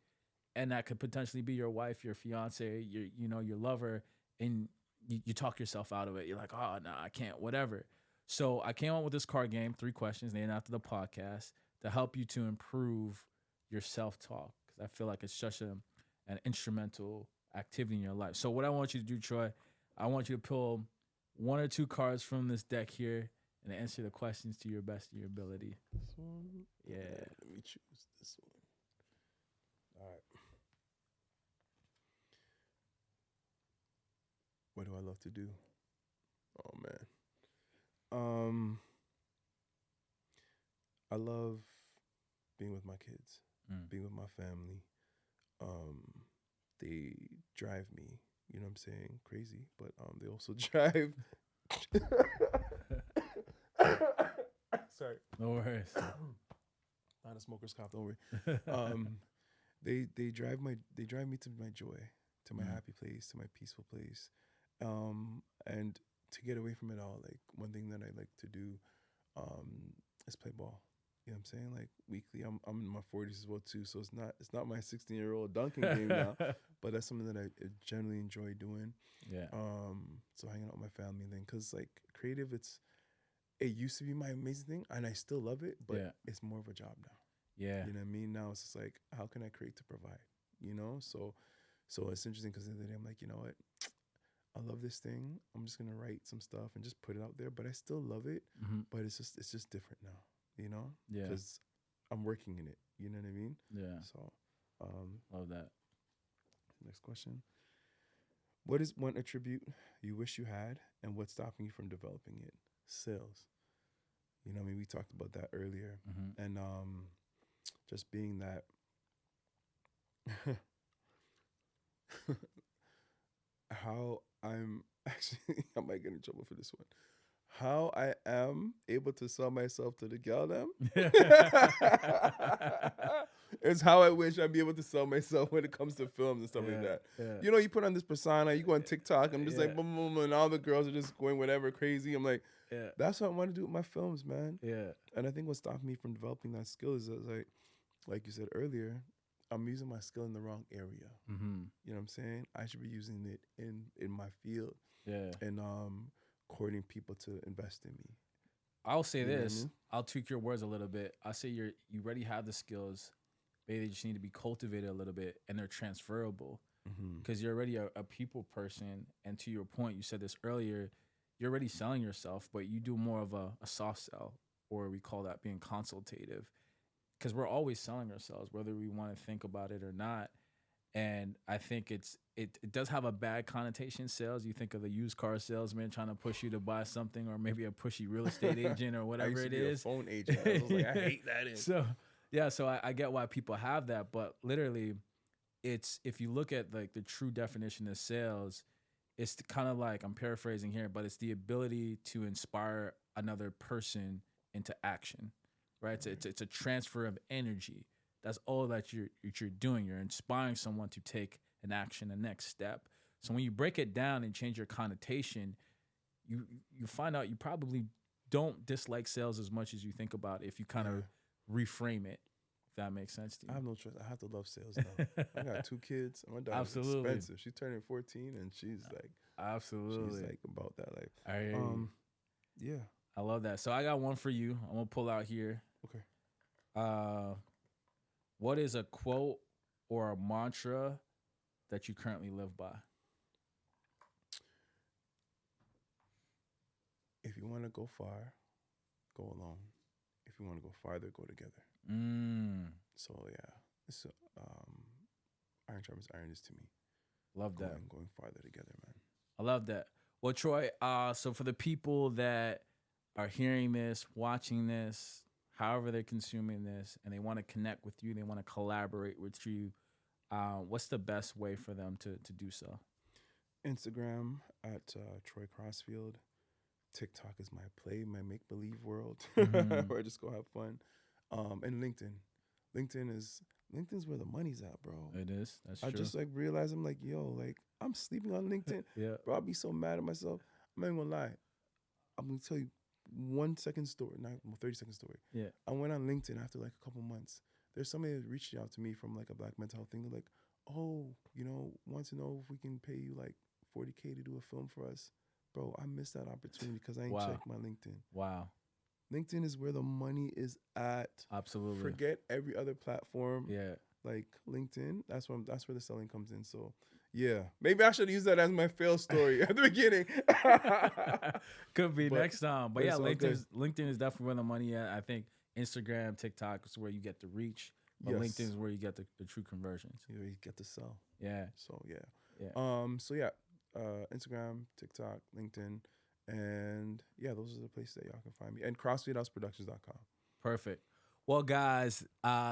and that could potentially be your wife, your fiance, your lover, and you talk yourself out of it. You're like, "Oh no, I can't," whatever. So I came up with this card game, 3 questions named after the podcast, to help you to improve your self-talk, because I feel like it's such an instrumental activity in your life. So what I want you to do, Troy, I want you to pull 1 or 2 cards from this deck here and answer the questions to your best of your ability. This one? Yeah. Let me choose this one. All right. What do I love to do? Oh man. I love being with my kids, being with my family. They drive me, you know what I'm saying, crazy, but they also drive. Sorry. No worries. Not a smoker's cough, don't worry. They drive me to my joy, to my happy place, to my peaceful place. And to get away from it all, like one thing that I like to do is play ball. You know what I'm saying? Like weekly, I'm in my 40s as well too, so it's not my 16-year-old dunking game now, but that's something that I generally enjoy doing. Yeah. So hanging out with my family, and then because like creative, it used to be my amazing thing, and I still love it, but it's more of a job now. Yeah. You know what I mean? Now it's just like, how can I create to provide? You know, so it's interesting because the other day I'm like, you know what? I love this thing. I'm just gonna write some stuff and just put it out there, but I still love it. But it's just different now. You know? Yeah. Because I'm working in it. You know what I mean? Yeah. So, love that. Next question. What is one attribute you wish you had, and what's stopping you from developing it? Sales. You know what I mean? We talked about that earlier. And just being that how I'm actually, I might get in trouble for this one. How I am able to sell myself to the gal them. It's how I wish I'd be able to sell myself when it comes to films and stuff like that. Yeah. You know, you put on this persona, you go on TikTok, I'm just like, boom, boom, boom, and all the girls are just going whatever crazy. I'm like, that's what I want to do with my films, man. Yeah. And I think what stopped me from developing that skill is that, like you said earlier, I'm using my skill in the wrong area. You know what I'm saying? I should be using it in my field. Yeah. And courting people to invest in me. I'll say this. I mean? I'll tweak your words a little bit. I say you already have the skills. Maybe they just need to be cultivated a little bit, and they're transferable because you're already a people person. And to your point, you said this earlier, you're already selling yourself, but you do more of a soft sell, or we call that being consultative, because we're always selling ourselves, whether we want to think about it or not. And I think it does have a bad connotation, sales. You think of the used car salesman trying to push you to buy something, or maybe a pushy real estate agent or I whatever used to it be is. a phone agent. I was like, I hate that. So I get why people have that, but literally, it's, if you look at like the true definition of sales, it's kind of like, I'm paraphrasing here, but it's the ability to inspire another person into action, right? It's a transfer of energy. That's all that you're doing. You're inspiring someone to take an action, a next step. So when you break it down and change your connotation, you find out you probably don't dislike sales as much as you think about it if you kind of reframe it. If that makes sense to you. I have no choice. I have to love sales now. I got 2 kids. My daughter's expensive. She's turning 14, and she's like, absolutely, she's like about that life. I hear you. Yeah, I love that. So I got one for you. I'm gonna pull out here. Okay. What is a quote or a mantra that you currently live by? If you want to go far, go alone. If you want to go farther, go together. So yeah, it's iron sharpens iron is to me. Love that. Going farther together, man. I love that. Well, Troy, so for the people that are hearing this, watching this, however they're consuming this, and they want to connect with you, they want to collaborate with you, what's the best way for them to do so? Instagram at Troy Crossfield. TikTok is my make-believe world, where I just go have fun. And LinkedIn. LinkedIn's where the money's at, bro. It is. That's true. I just like realized, I'm like, yo, like I'm sleeping on LinkedIn. Yeah. Bro, I'll be so mad at myself. I'm not even gonna lie. I'm gonna tell you 1 second story, not 30-second story. Yeah. I went on LinkedIn after like a couple months. There's somebody that reached out to me from like a Black mental health thing. They're like, oh, want to know if we can pay you like $40K to do a film for us. Bro, I missed that opportunity because I ain't checked my LinkedIn. Wow. LinkedIn is where the money is at. Absolutely. Forget every other platform. Yeah. Like LinkedIn, that's where the selling comes in. So yeah, maybe I should use that as my fail story at the beginning. Could be next time. But yeah, LinkedIn is definitely where the money at. I think Instagram, TikTok is where you get the reach. But LinkedIn is where you get the true conversions. You get to sell. Yeah. So yeah. Instagram, TikTok, LinkedIn, and yeah, those are the places that y'all can find me. And CrossfieldHouseProductions.com. Perfect. Well, guys,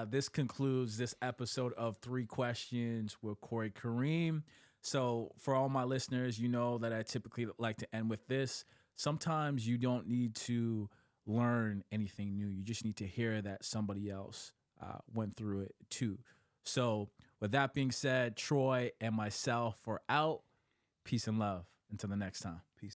this concludes this episode of 3 Questions with Corey Kareem. So for all my listeners, you know that I typically like to end with this. Sometimes you don't need to learn anything new. You just need to hear that somebody else went through it too. So with that being said, Troy and myself are out. Peace and love. Until the next time. Peace.